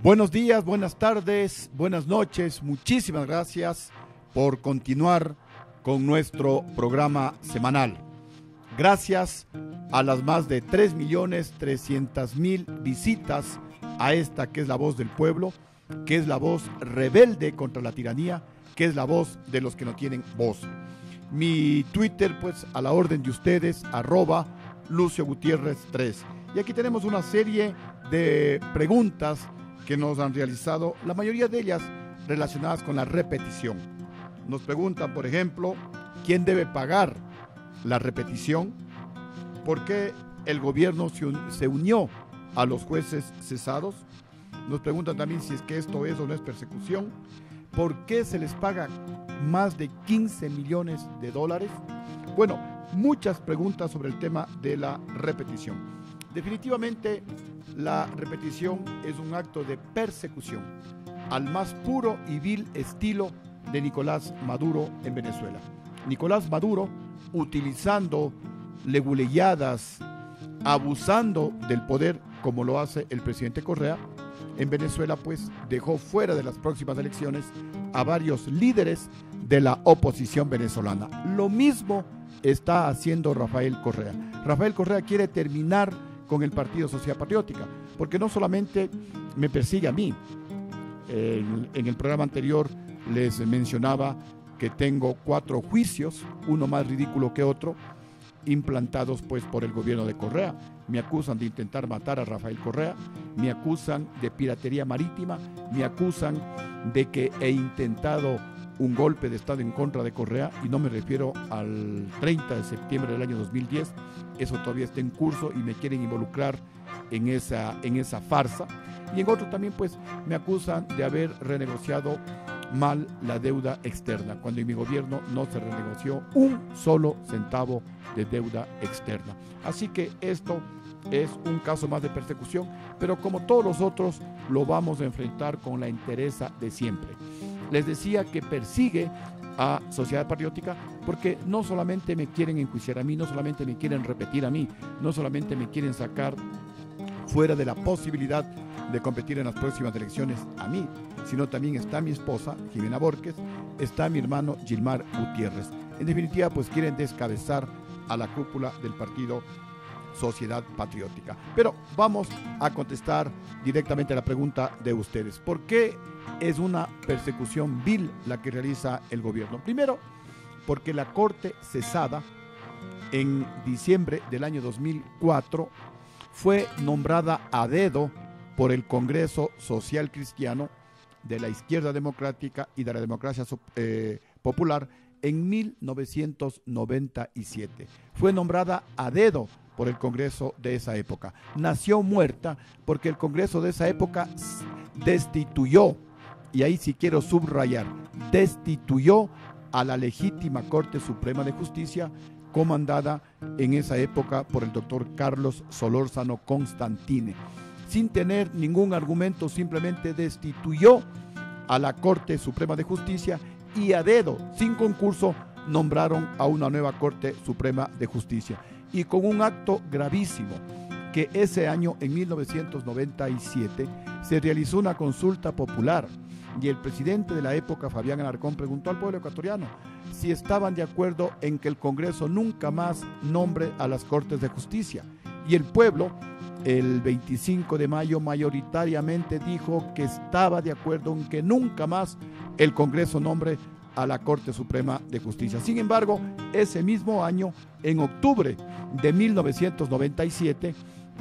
Buenos días, buenas tardes, buenas noches. Muchísimas gracias por continuar con nuestro programa semanal. Gracias a las más de 3.300.000 visitas a esta que es la voz del pueblo, que es la voz rebelde contra la tiranía, que es la voz de los que no tienen voz. Mi Twitter, pues, a la orden de ustedes, @LucioGutiérrez3. Y aquí tenemos una serie de preguntas que nos han realizado, la mayoría de ellas relacionadas con la repetición. Nos preguntan, por ejemplo, ¿quién debe pagar la repetición? ¿Por qué el gobierno se unió a los jueces cesados? Nos preguntan también si es que esto es o no es persecución. ¿Por qué se les paga más de 15 millones de dólares? Bueno, muchas preguntas sobre el tema de la repetición. Definitivamente, la repetición es un acto de persecución al más puro y vil estilo de Nicolás Maduro en Venezuela. Nicolás Maduro, utilizando leguleyadas, abusando del poder como lo hace el presidente Correa, en Venezuela pues dejó fuera de las próximas elecciones a varios líderes de la oposición venezolana. Lo mismo está haciendo Rafael Correa. Rafael Correa quiere terminar con el Partido Social Patriótica, porque no solamente me persigue a mí. En el programa anterior les mencionaba que tengo 4 juicios, uno más ridículo que otro, implantados pues por el gobierno de Correa. Me acusan de intentar matar a Rafael Correa, me acusan de piratería marítima, me acusan de que he intentado un golpe de Estado en contra de Correa, y no me refiero al 30 de septiembre del año 2010, eso todavía está en curso y me quieren involucrar en esa farsa. Y en otro también pues me acusan de haber renegociado mal la deuda externa, cuando en mi gobierno no se renegoció un solo centavo de deuda externa. Así que esto es un caso más de persecución, pero como todos los otros lo vamos a enfrentar con la entereza de siempre. Les decía que persigue a Sociedad Patriótica porque no solamente me quieren enjuiciar a mí, no solamente me quieren repetir a mí, no solamente me quieren sacar fuera de la posibilidad de competir en las próximas elecciones a mí, sino también está mi esposa, Jimena Borges, está mi hermano Gilmar Gutiérrez. En definitiva, pues quieren descabezar a la cúpula del partido Sociedad Patriótica. Pero vamos a contestar directamente a la pregunta de ustedes. ¿Por qué es una persecución vil la que realiza el gobierno? Primero, porque la Corte cesada en diciembre del año 2004 fue nombrada a dedo por el Congreso Social Cristiano de la Izquierda Democrática y de la Democracia Popular en 1997. Fue nombrada a dedo por el Congreso de esa época. Nació muerta porque el Congreso de esa época destituyó, y ahí sí quiero subrayar, destituyó a la legítima Corte Suprema de Justicia, comandada en esa época por el doctor Carlos Solórzano Constantine. Sin tener ningún argumento, simplemente destituyó a la Corte Suprema de Justicia y a dedo, sin concurso, nombraron a una nueva Corte Suprema de Justicia. Y con un acto gravísimo, que ese año, en 1997, se realizó una consulta popular y el presidente de la época, Fabián Alarcón, preguntó al pueblo ecuatoriano si estaban de acuerdo en que el Congreso nunca más nombre a las Cortes de Justicia. Y el pueblo, el 25 de mayo, mayoritariamente dijo que estaba de acuerdo en que nunca más el Congreso nombre a la Corte Suprema de Justicia. Sin embargo, ese mismo año, en octubre de 1997,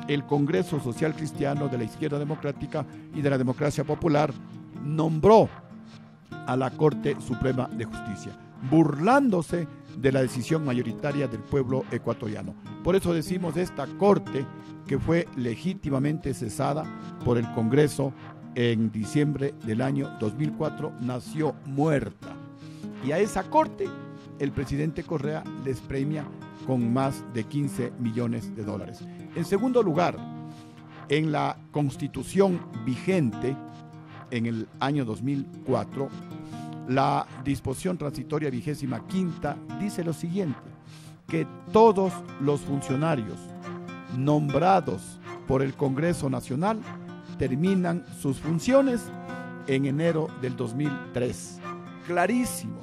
el Congreso Social Cristiano de la Izquierda Democrática y de la Democracia Popular nombró a la Corte Suprema de Justicia, burlándose de la decisión mayoritaria del pueblo ecuatoriano. Por eso decimos, esta Corte, que fue legítimamente cesada por el Congreso en diciembre del año 2004, nació muerta. Y a esa Corte el presidente Correa les premia con más de 15 millones de dólares. En segundo lugar, en la Constitución vigente en el año 2004, la disposición transitoria 25ª dice lo siguiente: que todos los funcionarios nombrados por el Congreso Nacional terminan sus funciones en enero del 2003. Clarísimo.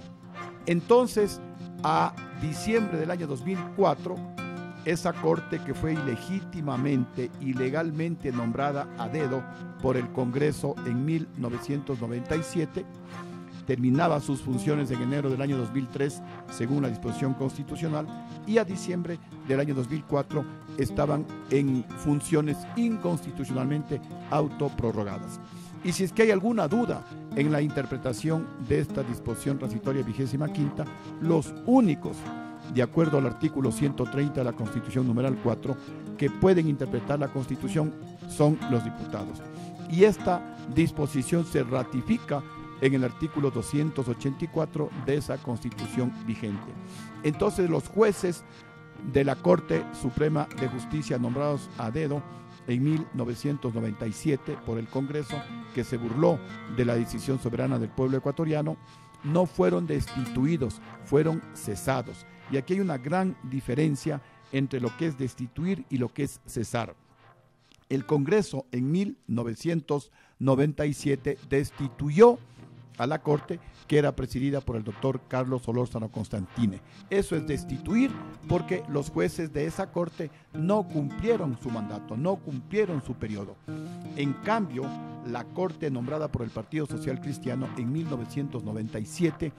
Entonces, a diciembre del año 2004, esa corte que fue ilegítimamente, ilegalmente nombrada a dedo por el Congreso en 1997, terminaba sus funciones en enero del año 2003 según la disposición constitucional, y a diciembre del año 2004 estaban en funciones inconstitucionalmente autoprorrogadas. Y si es que hay alguna duda en la interpretación de esta disposición transitoria 25ª, los únicos, de acuerdo al artículo 130 de la Constitución numeral 4, que pueden interpretar la Constitución son los diputados. Y esta disposición se ratifica en el artículo 284 de esa Constitución vigente. Entonces, los jueces de la Corte Suprema de Justicia nombrados a dedo en 1997 por el Congreso, que se burló de la decisión soberana del pueblo ecuatoriano, no fueron destituidos, fueron cesados. Y aquí hay una gran diferencia entre lo que es destituir y lo que es cesar. El Congreso en 1997 destituyó a la Corte, que era presidida por el doctor Carlos Solórzano Constantine. Eso es destituir, porque los jueces de esa Corte no cumplieron su mandato, no cumplieron su periodo. En cambio, la Corte nombrada por el Partido Social Cristiano en 1997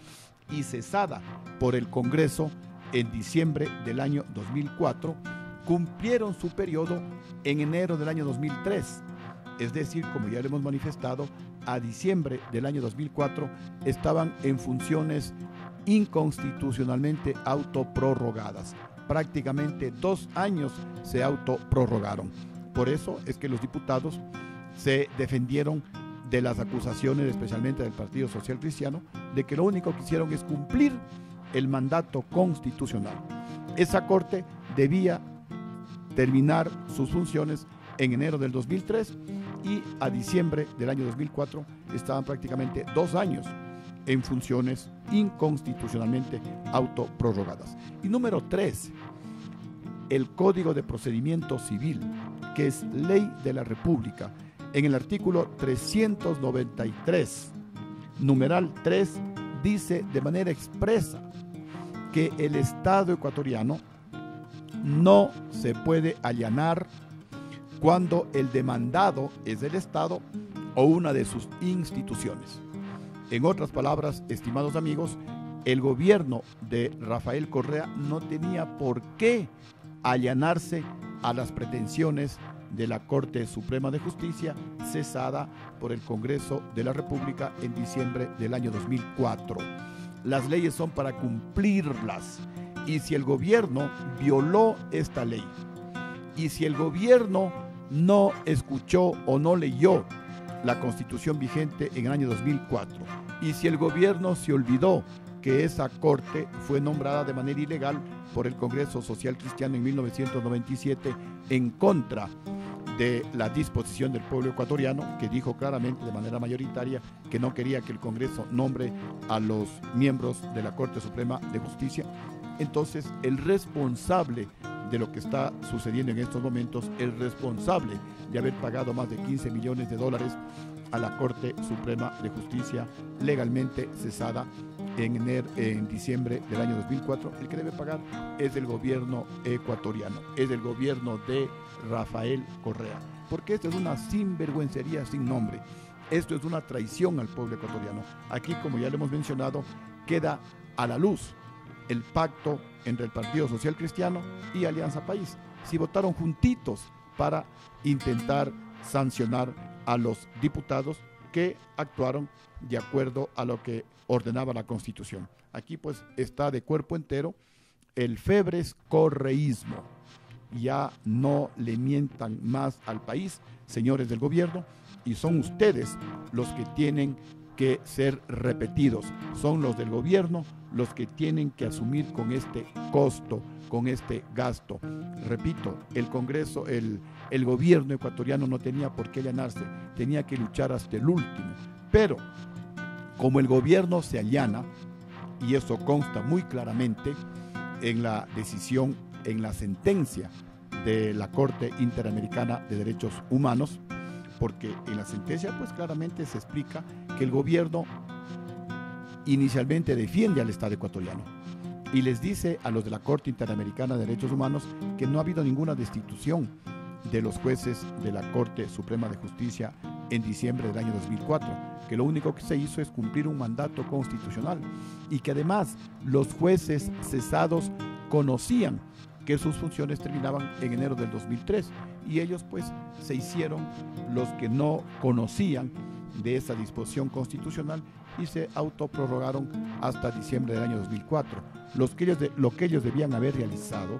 y cesada por el Congreso en diciembre del año 2004, cumplieron su periodo en enero del año 2003. Es decir, como ya lo hemos manifestado, a diciembre del año 2004 estaban en funciones inconstitucionalmente autoprorrogadas. Prácticamente 2 años se autoprorrogaron. Por eso es que los diputados se defendieron de las acusaciones, especialmente del Partido Social Cristiano, de que lo único que hicieron es cumplir el mandato constitucional. Esa Corte debía terminar sus funciones en enero del 2003 y a diciembre del año 2004 estaban prácticamente 2 años en funciones inconstitucionalmente autoprorrogadas. Y número 3, el Código de Procedimiento Civil, que es ley de la República, en el artículo 393, numeral 3, dice de manera expresa que el Estado ecuatoriano no se puede allanar cuando el demandado es el Estado o una de sus instituciones. En otras palabras, estimados amigos, el gobierno de Rafael Correa no tenía por qué allanarse a las pretensiones de la Corte Suprema de Justicia, cesada por el Congreso de la República en diciembre del año 2004. Las leyes son para cumplirlas, y si el gobierno violó esta ley, y si el gobierno no escuchó o no leyó la Constitución vigente en el año 2004, y si el gobierno se olvidó que esa Corte fue nombrada de manera ilegal por el Congreso Social Cristiano en 1997 en contra de la disposición del pueblo ecuatoriano, que dijo claramente de manera mayoritaria que no quería que el Congreso nombre a los miembros de la Corte Suprema de Justicia, entonces el responsable de lo que está sucediendo en estos momentos, el responsable de haber pagado más de $15 millones a la Corte Suprema de Justicia legalmente cesada en diciembre del año 2004, el que debe pagar es el gobierno ecuatoriano, es el gobierno de Rafael Correa, porque esto es una sinvergüencería sin nombre, esto es una traición al pueblo ecuatoriano. Aquí, como ya lo hemos mencionado, queda a la luz el pacto entre el Partido Social Cristiano y Alianza País. Si votaron juntitos para intentar sancionar a los diputados que actuaron de acuerdo a lo que ordenaba la Constitución. Aquí pues está de cuerpo entero el febres correísmo. Ya no le mientan más al país, señores del gobierno, y son ustedes los que tienen que ser repetidos. Son los del gobierno los que tienen que asumir con este costo, con este gasto. Repito, el Congreso, el gobierno ecuatoriano no tenía por qué allanarse, tenía que luchar hasta el último. Pero como el gobierno se allana, y eso consta muy claramente en la decisión, en la sentencia de la Corte Interamericana de Derechos Humanos, porque en la sentencia pues claramente se explica que el gobierno inicialmente defiende al Estado ecuatoriano y les dice a los de la Corte Interamericana de Derechos Humanos que no ha habido ninguna destitución de los jueces de la Corte Suprema de Justicia en diciembre del año 2004, que lo único que se hizo es cumplir un mandato constitucional y que además los jueces cesados conocían que sus funciones terminaban en enero del 2003 y ellos pues se hicieron los que no conocían de esa disposición constitucional y se autoprorrogaron hasta diciembre del año 2004. Lo que ellos debían haber realizado,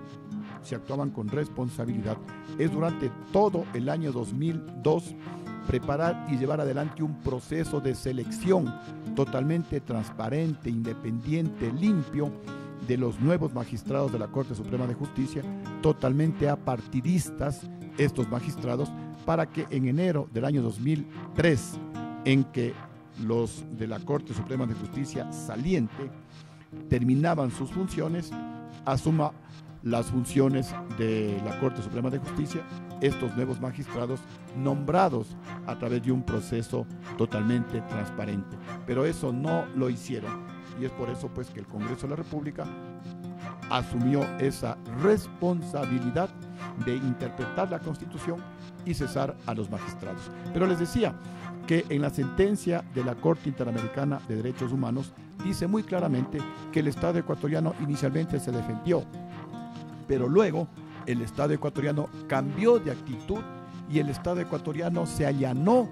si actuaban con responsabilidad, es durante todo el año 2002 preparar y llevar adelante un proceso de selección totalmente transparente, independiente, limpio de los nuevos magistrados de la Corte Suprema de Justicia, totalmente apartidistas estos magistrados, para que en enero del año 2003, en que los de la Corte Suprema de Justicia saliente terminaban sus funciones, asuma las funciones de la Corte Suprema de Justicia estos nuevos magistrados nombrados a través de un proceso totalmente transparente. Pero eso no lo hicieron y es por eso pues que el Congreso de la República asumió esa responsabilidad de interpretar la Constitución y cesar a los magistrados. Pero les decía que en la sentencia de la Corte Interamericana de Derechos Humanos dice muy claramente que el Estado ecuatoriano inicialmente se defendió, pero luego el Estado ecuatoriano cambió de actitud y el Estado ecuatoriano se allanó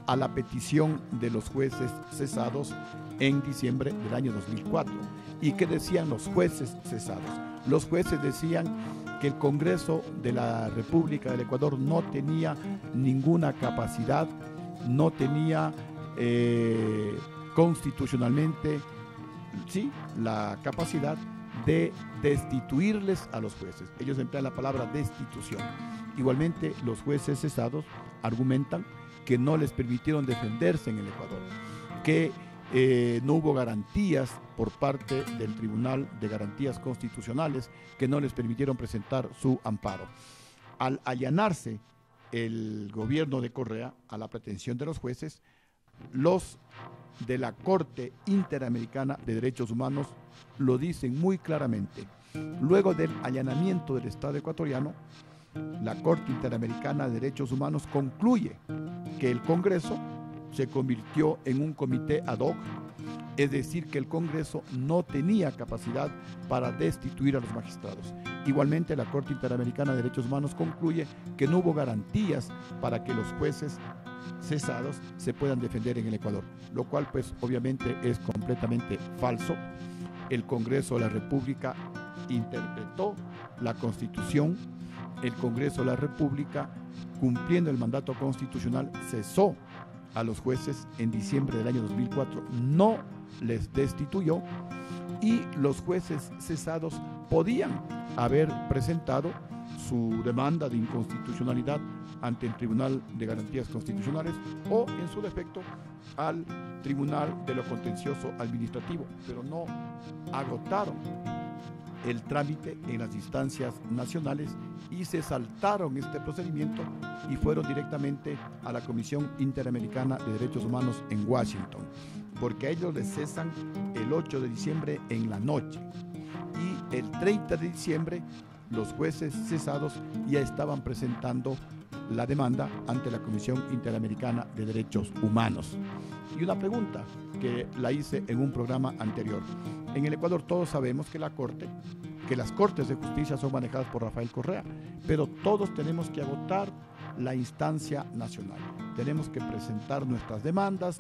a la petición de los jueces cesados en diciembre del año 2004. ¿Y qué decían los jueces cesados? Los jueces decían que el Congreso de la República del Ecuador no tenía ninguna capacidad, no tenía constitucionalmente la capacidad de destituirles a los jueces. Ellos emplean la palabra destitución. Igualmente, los jueces cesados argumentan que no les permitieron defenderse en el Ecuador, que no hubo garantías por parte del Tribunal de Garantías Constitucionales, que no les permitieron presentar su amparo. Al allanarse el gobierno de Correa a la pretensión de los jueces, los de la Corte Interamericana de Derechos Humanos lo dicen muy claramente. Luego del allanamiento del Estado ecuatoriano, la Corte Interamericana de Derechos Humanos concluye que el Congreso se convirtió en un comité ad hoc, es decir, que el Congreso no tenía capacidad para destituir a los magistrados. Igualmente, la Corte Interamericana de Derechos Humanos concluye que no hubo garantías para que los jueces cesados se puedan defender en el Ecuador, lo cual pues obviamente es completamente falso. El Congreso de la República interpretó la Constitución, el Congreso de la República, cumpliendo el mandato constitucional, cesó a los jueces en diciembre del año 2004, no les destituyó y los jueces cesados podían haber presentado su demanda de inconstitucionalidad ante el Tribunal de Garantías Constitucionales o, en su defecto, al Tribunal de lo Contencioso Administrativo, pero no agotaron el trámite en las instancias nacionales y se saltaron este procedimiento y fueron directamente a la Comisión Interamericana de Derechos Humanos en Washington, porque a ellos les cesan el 8 de diciembre en la noche y el 30 de diciembre los jueces cesados ya estaban presentando la demanda ante la Comisión Interamericana de Derechos Humanos. Y una pregunta que la hice en un programa anterior. En el Ecuador todos sabemos que las Cortes de Justicia son manejadas por Rafael Correa, pero todos tenemos que agotar la instancia nacional. Tenemos que presentar nuestras demandas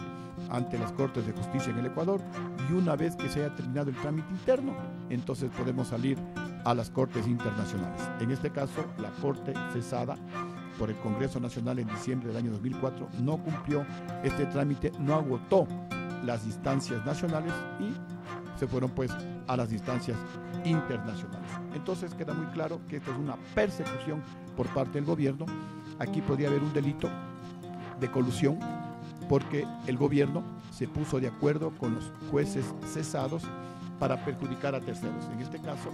ante las Cortes de Justicia en el Ecuador y una vez que se haya terminado el trámite interno, entonces podemos salir a las Cortes internacionales. En este caso, la Corte cesada por el Congreso Nacional en diciembre del año 2004 no cumplió este trámite, no agotó las instancias nacionales y se fueron pues a las instancias internacionales. Entonces queda muy claro que esta es una persecución por parte del gobierno. Aquí podría haber un delito de colusión porque el gobierno se puso de acuerdo con los jueces cesados para perjudicar a terceros. En este caso,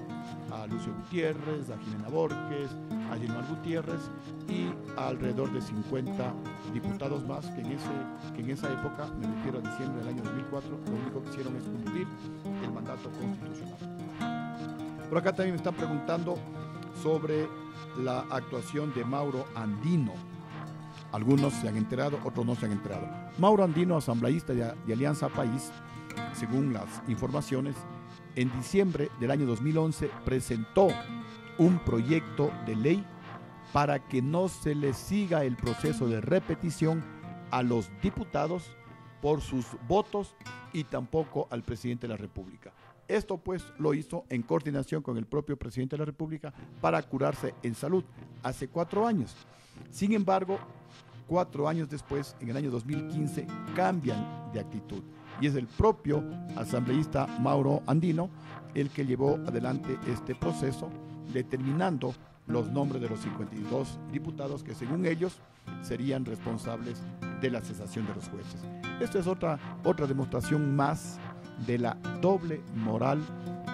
a Lucio Gutiérrez, a Jimena Borges, a Gilmar Gutiérrez y a alrededor de 50 diputados más que en esa época, me refiero a diciembre del año 2004, lo único que hicieron es cumplir el mandato constitucional. Por acá también me están preguntando sobre la actuación de Mauro Andino. Algunos se han enterado, otros no se han enterado. Mauro Andino, asambleísta de Alianza País, según las informaciones, en diciembre del año 2011 presentó un proyecto de ley para que no se les siga el proceso de repetición a los diputados por sus votos y tampoco al presidente de la República. Esto pues lo hizo en coordinación con el propio presidente de la República para curarse en salud hace 4 años. Sin embargo, 4 años después, en el año 2015, cambian de actitud. Y es el propio asambleísta Mauro Andino el que llevó adelante este proceso, determinando los nombres de los 52 diputados que según ellos serían responsables de la cesación de los jueces. Esta es otra demostración más de la doble moral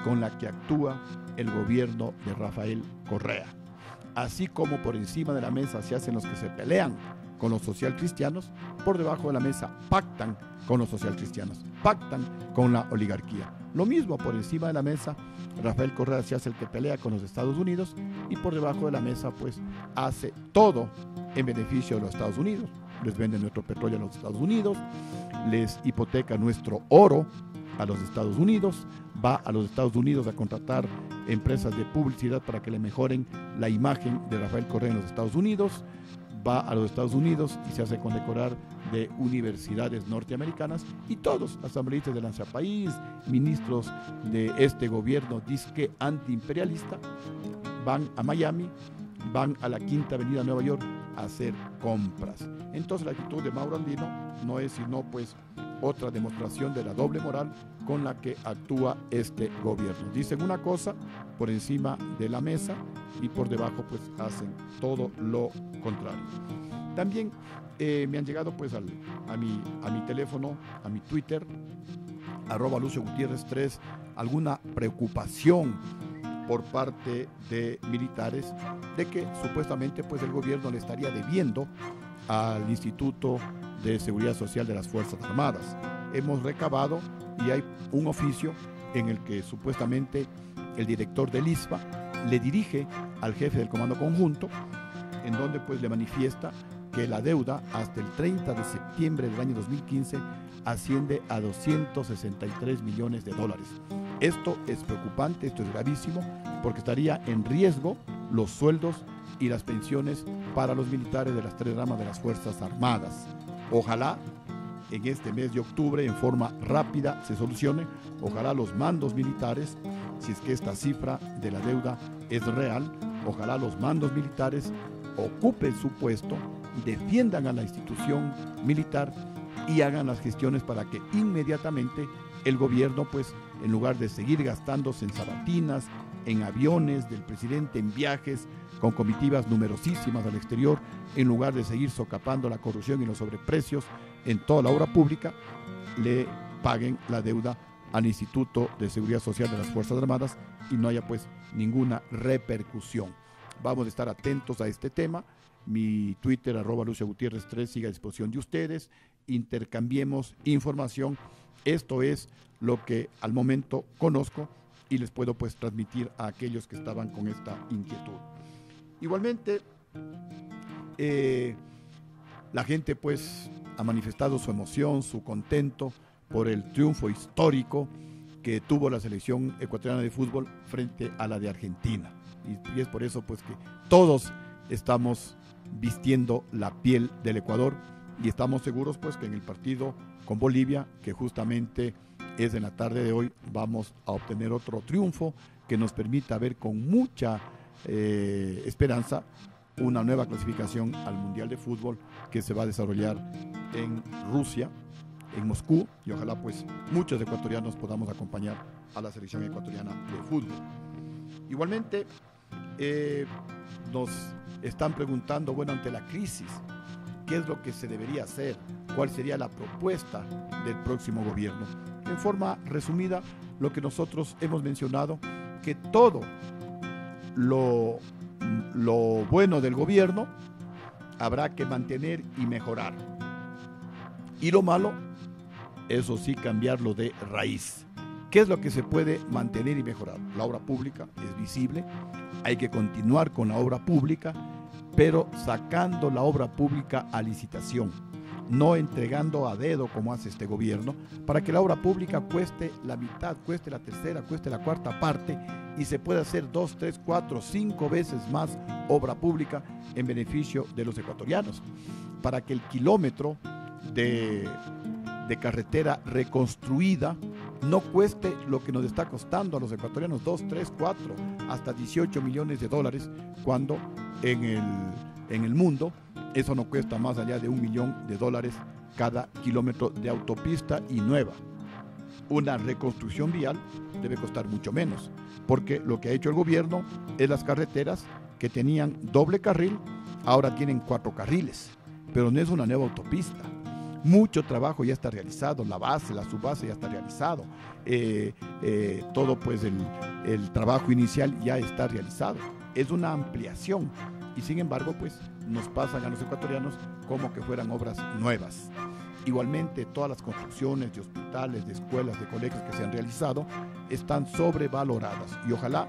con la que actúa el gobierno de Rafael Correa. Así como por encima de la mesa se hacen los que se pelean con los socialcristianos, por debajo de la mesa pactan con los socialcristianos, pactan con la oligarquía. Lo mismo por encima de la mesa, Rafael Correa se hace el que pelea con los Estados Unidos y por debajo de la mesa pues hace todo en beneficio de los Estados Unidos. Les vende nuestro petróleo a los Estados Unidos, les hipoteca nuestro oro a los Estados Unidos, va a los Estados Unidos a contratar empresas de publicidad para que le mejoren la imagen de Rafael Correa en los Estados Unidos, va a los Estados Unidos y se hace condecorar de universidades norteamericanas y todos, asambleístas de Alianza País, ministros de este gobierno disque antiimperialista, van a Miami, van a la Quinta Avenida de Nueva York a hacer compras. Entonces la actitud de Mauro Andino no es sino pues otra demostración de la doble moral con la que actúa este gobierno. Dicen una cosa por encima de la mesa y por debajo pues hacen todo lo contrario. También me han llegado pues a mi teléfono, a mi Twitter, @LucioGutierrez3, alguna preocupación por parte de militares de que supuestamente pues el gobierno le estaría debiendo al Instituto de Seguridad Social de las Fuerzas Armadas. Hemos recabado y hay un oficio en el que supuestamente el director del ISPA le dirige al jefe del Comando Conjunto, en donde pues le manifiesta que la deuda hasta el 30 de septiembre del año 2015 asciende a $263 millones. Esto es preocupante, esto es gravísimo, porque estaría en riesgo los sueldos y las pensiones para los militares de las 3 ramas de las Fuerzas Armadas. Ojalá en este mes de octubre en forma rápida se solucione, ojalá los mandos militares, si es que esta cifra de la deuda es real, ojalá los mandos militares ocupen su puesto, defiendan a la institución militar y hagan las gestiones para que inmediatamente el gobierno, pues, en lugar de seguir gastándose en sabatinas, en aviones del presidente, en viajes con comitivas numerosísimas al exterior, en lugar de seguir socapando la corrupción y los sobreprecios en toda la obra pública, le paguen la deuda al Instituto de Seguridad Social de las Fuerzas Armadas y no haya pues ninguna repercusión. Vamos a estar atentos a este tema. Mi Twitter, @LucioGutierrez3, sigue a disposición de ustedes. Intercambiemos información. Esto es lo que al momento conozco y les puedo pues transmitir a aquellos que estaban con esta inquietud. Igualmente, la gente pues ha manifestado su emoción, su contento por el triunfo histórico que tuvo la selección ecuatoriana de fútbol frente a la de Argentina. Y es por eso pues que todos estamos vistiendo la piel del Ecuador y estamos seguros pues que en el partido con Bolivia, que justamente es en la tarde de hoy, vamos a obtener otro triunfo que nos permita ver con mucha esperanza una nueva clasificación al Mundial de Fútbol que se va a desarrollar en Rusia, en Moscú, y ojalá pues muchos ecuatorianos podamos acompañar a la selección ecuatoriana de fútbol. Igualmente nos están preguntando, bueno, ante la crisis, ¿qué es lo que se debería hacer? ¿Cuál sería la propuesta del próximo gobierno? en forma resumida lo que nosotros hemos mencionado, que todo lo bueno del gobierno habrá que mantener y mejorar. Y lo malo, eso sí, cambiarlo de raíz. ¿Qué es lo que se puede mantener y mejorar? La obra pública es visible, hay que continuar con la obra pública, pero sacando la obra pública a licitación, no entregando a dedo como hace este gobierno, para que la obra pública cueste la mitad, cueste la tercera, cueste la cuarta parte y se pueda hacer 2, 3, 4, 5 veces más obra pública en beneficio de los ecuatorianos, para que el kilómetro de carretera reconstruida no cueste lo que nos está costando a los ecuatorianos, 2, 3, 4, hasta 18 millones de dólares, cuando en el mundo eso no cuesta más allá de $1 millón cada kilómetro de autopista y nueva. Una reconstrucción vial debe costar mucho menos, porque lo que ha hecho el gobierno es las carreteras que tenían doble carril, ahora tienen 4 carriles, pero no es una nueva autopista. Mucho trabajo ya está realizado, la base, la subbase ya está realizado, todo pues el trabajo inicial ya está realizado. Es una ampliación y sin embargo pues nos pasan a los ecuatorianos como que fueran obras nuevas. Igualmente todas las construcciones de hospitales, de escuelas, de colegios que se han realizado están sobrevaloradas y ojalá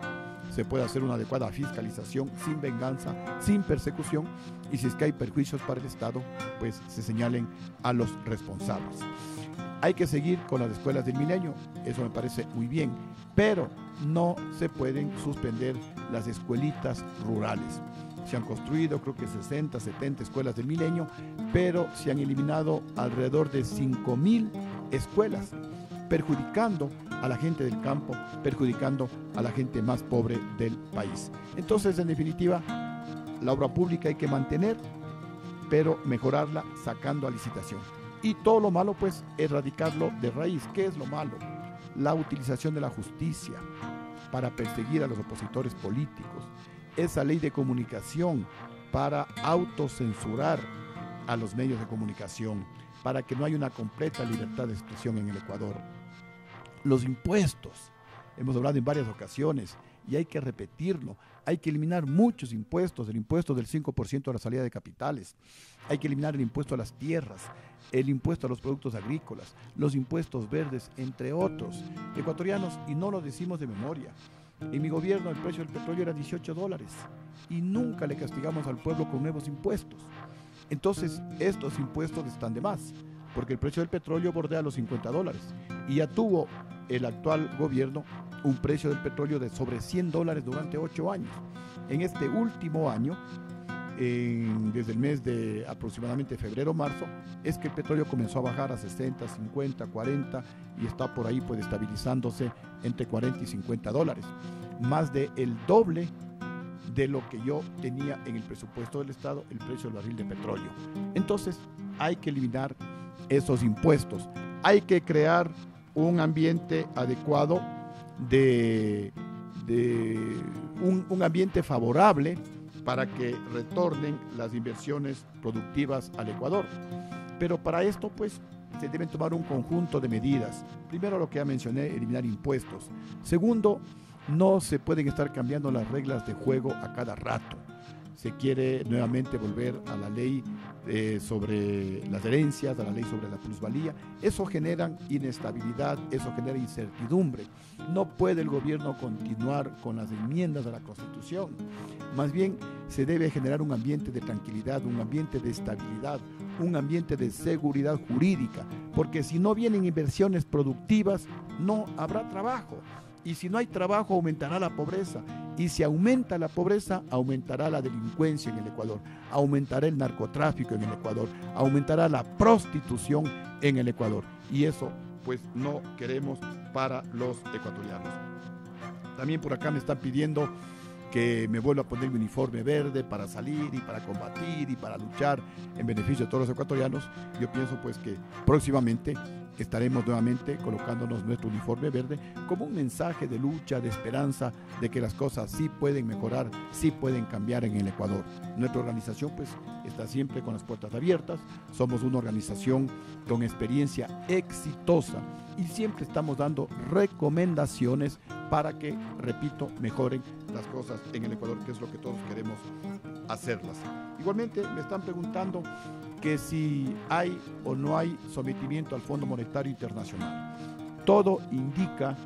se pueda hacer una adecuada fiscalización sin venganza, sin persecución, y si es que hay perjuicios para el Estado, pues se señalen a los responsables. Hay que seguir con las escuelas del milenio, eso me parece muy bien, pero no se pueden suspender las escuelitas rurales. Se han construido creo que 60, 70 escuelas del milenio, pero se han eliminado alrededor de 5,000 escuelas, perjudicando a la gente del campo, perjudicando a la gente más pobre del país. Entonces, en definitiva, la obra pública hay que mantener, pero mejorarla sacando a licitación. Y todo lo malo, pues, erradicarlo de raíz. ¿Qué es lo malo? La utilización de la justicia para perseguir a los opositores políticos. Esa ley de comunicación para autocensurar a los medios de comunicación, para que no haya una completa libertad de expresión en el Ecuador. Los impuestos, hemos hablado en varias ocasiones y hay que repetirlo, hay que eliminar muchos impuestos, el impuesto del 5% a la salida de capitales, hay que eliminar el impuesto a las tierras, el impuesto a los productos agrícolas, los impuestos verdes, entre otros. Ecuatorianos, y no lo decimos de memoria, en mi gobierno el precio del petróleo era $18 y nunca le castigamos al pueblo con nuevos impuestos. Entonces, estos impuestos están de más, porque el precio del petróleo bordea los $50 y ya tuvo el actual gobierno un precio del petróleo de sobre $100 durante 8 años. En este último año, desde el mes de aproximadamente febrero-marzo, es que el petróleo comenzó a bajar a 60, 50, 40 y está por ahí pues estabilizándose entre 40 y $50, más del doble de lo que yo tenía en el presupuesto del Estado, el precio del barril de petróleo. Entonces hay que eliminar esos impuestos, hay que crear un ambiente adecuado un ambiente favorable para que retornen las inversiones productivas al Ecuador. Pero para esto pues se deben tomar un conjunto de medidas. Primero, lo que ya mencioné, eliminar impuestos. Segundo, no se pueden estar cambiando las reglas de juego a cada rato. Se quiere nuevamente volver a la ley sobre las herencias, a la ley sobre la plusvalía. Eso genera inestabilidad, eso genera incertidumbre. No puede el gobierno continuar con las enmiendas a la Constitución. Más bien, se debe generar un ambiente de tranquilidad, un ambiente de estabilidad, un ambiente de seguridad jurídica, porque si no vienen inversiones productivas, no habrá trabajo. Y si no hay trabajo, aumentará la pobreza. Y si aumenta la pobreza, aumentará la delincuencia en el Ecuador, aumentará el narcotráfico en el Ecuador, aumentará la prostitución en el Ecuador. Y eso, pues, no queremos para los ecuatorianos. También por acá me están pidiendo que me vuelva a poner mi uniforme verde para salir y para combatir y para luchar en beneficio de todos los ecuatorianos. Yo pienso pues que próximamente estaremos nuevamente colocándonos nuestro uniforme verde como un mensaje de lucha, de esperanza, de que las cosas sí pueden mejorar, sí pueden cambiar en el Ecuador. Nuestra organización pues está siempre con las puertas abiertas, somos una organización con experiencia exitosa y siempre estamos dando recomendaciones para que, repito, mejoren las cosas en el Ecuador, que es lo que todos queremos hacerlas. Igualmente me están preguntando que si hay o no hay sometimiento al Fondo Monetario Internacional. Todo indica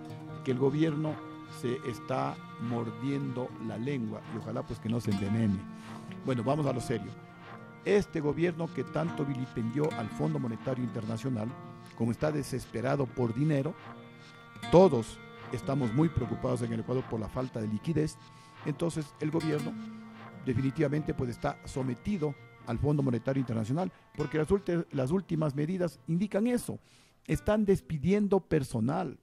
que el gobierno se está mordiendo la lengua y ojalá pues que no se envenene. Bueno, vamos a lo serio. Este gobierno que tanto vilipendió al Fondo Monetario Internacional, como está desesperado por dinero, todos estamos muy preocupados en el Ecuador por la falta de liquidez, entonces el gobierno definitivamente pues está sometido al Fondo Monetario Internacional, porque las últimas medidas indican eso. Están despidiendo personal,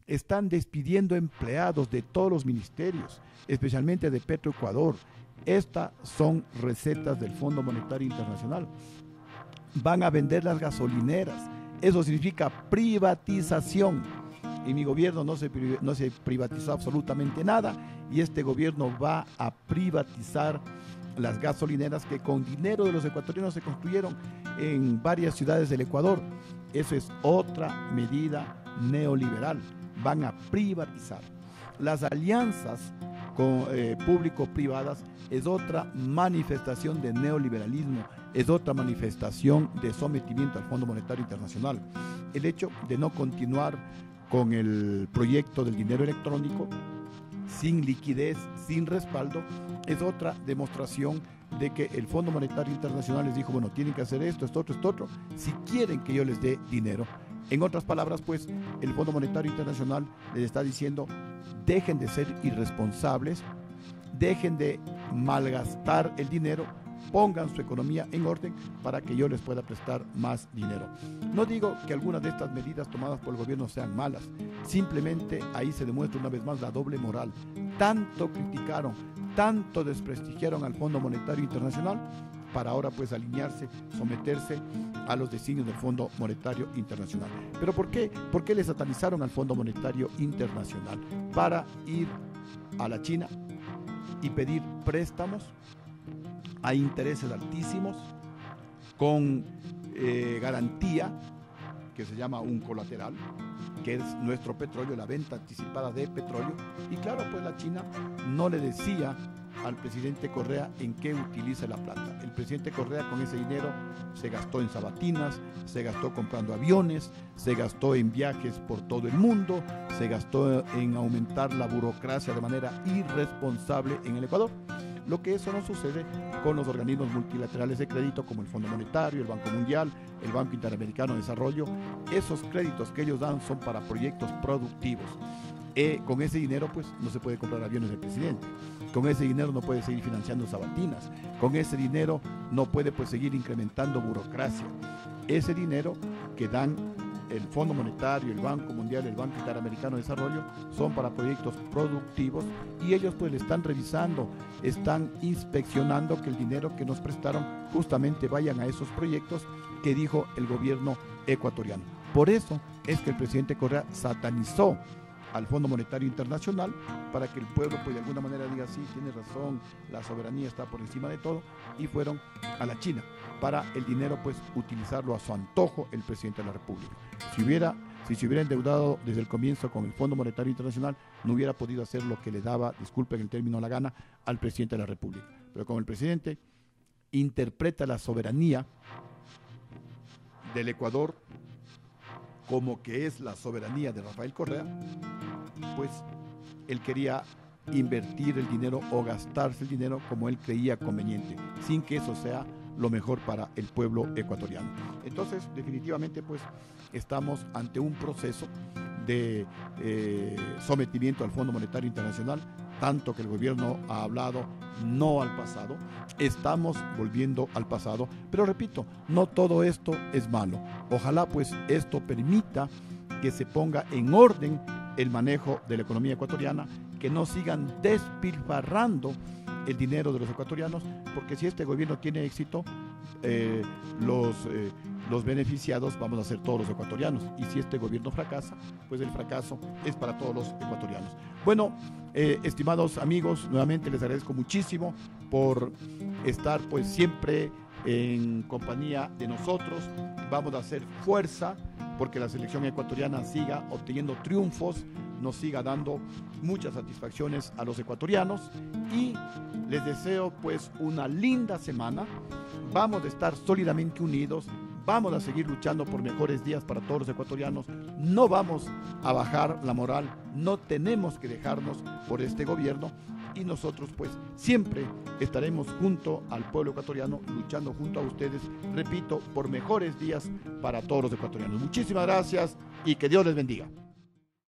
están despidiendo empleados de todos los ministerios, especialmente de Petroecuador. Estas son recetas del Fondo Monetario Internacional. Van a vender las gasolineras. Eso significa privatización. En mi gobierno no se privatizó absolutamente nada y este gobierno va a privatizar las gasolineras que con dinero de los ecuatorianos se construyeron en varias ciudades del Ecuador. Eso es otra medida neoliberal. Van a privatizar. Las alianzas público-privadas es otra manifestación de neoliberalismo, es otra manifestación de sometimiento al Fondo Monetario Internacional. El hecho de no continuar con el proyecto del dinero electrónico, sin liquidez, sin respaldo, es otra demostración de que el Fondo Monetario Internacional les dijo, bueno, tienen que hacer esto, esto otro, si quieren que yo les dé dinero. En otras palabras, pues, el Fondo Monetario Internacional les está diciendo, dejen de ser irresponsables, dejen de malgastar el dinero, pongan su economía en orden para que yo les pueda prestar más dinero. No digo que algunas de estas medidas tomadas por el gobierno sean malas, simplemente ahí se demuestra una vez más la doble moral. Tanto criticaron, tanto desprestigiaron al Fondo Monetario Internacional para ahora pues alinearse, someterse a los designios del Fondo Monetario Internacional. ¿Pero por qué? ¿Por qué le satanizaron al Fondo Monetario Internacional? Para ir a la China y pedir préstamos a intereses altísimos, con garantía, que se llama un colateral, que es nuestro petróleo, la venta anticipada de petróleo. Y claro, pues la China no le decía al presidente Correa en qué utiliza la plata. El presidente Correa con ese dinero se gastó en sabatinas, se gastó comprando aviones, se gastó en viajes por todo el mundo, se gastó en aumentar la burocracia de manera irresponsable en el Ecuador. Lo que eso no sucede con los organismos multilaterales de crédito como el Fondo Monetario, el Banco Mundial, el Banco Interamericano de Desarrollo. Esos créditos que ellos dan son para proyectos productivos. Con ese dinero pues no se puede comprar aviones del presidente, con ese dinero no puede seguir financiando sabatinas, con ese dinero no puede pues seguir incrementando burocracia. Ese dinero que dan el Fondo Monetario, el Banco Mundial, el Banco Interamericano de Desarrollo son para proyectos productivos y ellos pues le están revisando, están inspeccionando que el dinero que nos prestaron justamente vayan a esos proyectos que dijo el gobierno ecuatoriano. Por eso es que el presidente Correa satanizó al Fondo Monetario Internacional para que el pueblo pues de alguna manera diga sí, tiene razón, la soberanía está por encima de todo, y fueron a la China para el dinero pues utilizarlo a su antojo el presidente de la República. Si se hubiera endeudado desde el comienzo con el Fondo Monetario Internacional, no hubiera podido hacer lo que le daba, disculpen el término, la gana al presidente de la República. Pero como el presidente interpreta la soberanía del Ecuador como que es la soberanía de Rafael Correa, pues él quería invertir el dinero o gastarse el dinero como él creía conveniente, sin que eso sea lo mejor para el pueblo ecuatoriano. Entonces, definitivamente, pues, estamos ante un proceso de sometimiento al Fondo Monetario Internacional, tanto que el gobierno ha hablado no al pasado, estamos volviendo al pasado, pero repito, no todo esto es malo. Ojalá pues esto permita que se ponga en orden el manejo de la economía ecuatoriana, que no sigan despilfarrando el dinero de los ecuatorianos, porque si este gobierno tiene éxito, los los beneficiados vamos a ser todos los ecuatorianos. Y si este gobierno fracasa, pues el fracaso es para todos los ecuatorianos. Bueno, estimados amigos, nuevamente les agradezco muchísimo por estar pues siempre en compañía de nosotros. Vamos a hacer fuerza porque la selección ecuatoriana siga obteniendo triunfos, nos siga dando muchas satisfacciones a los ecuatorianos, y les deseo pues una linda semana. Vamos a estar sólidamente unidos, vamos a seguir luchando por mejores días para todos los ecuatorianos, no vamos a bajar la moral, no tenemos que dejarnos por este gobierno, y nosotros pues siempre estaremos junto al pueblo ecuatoriano, luchando junto a ustedes, repito, por mejores días para todos los ecuatorianos. Muchísimas gracias y que Dios les bendiga.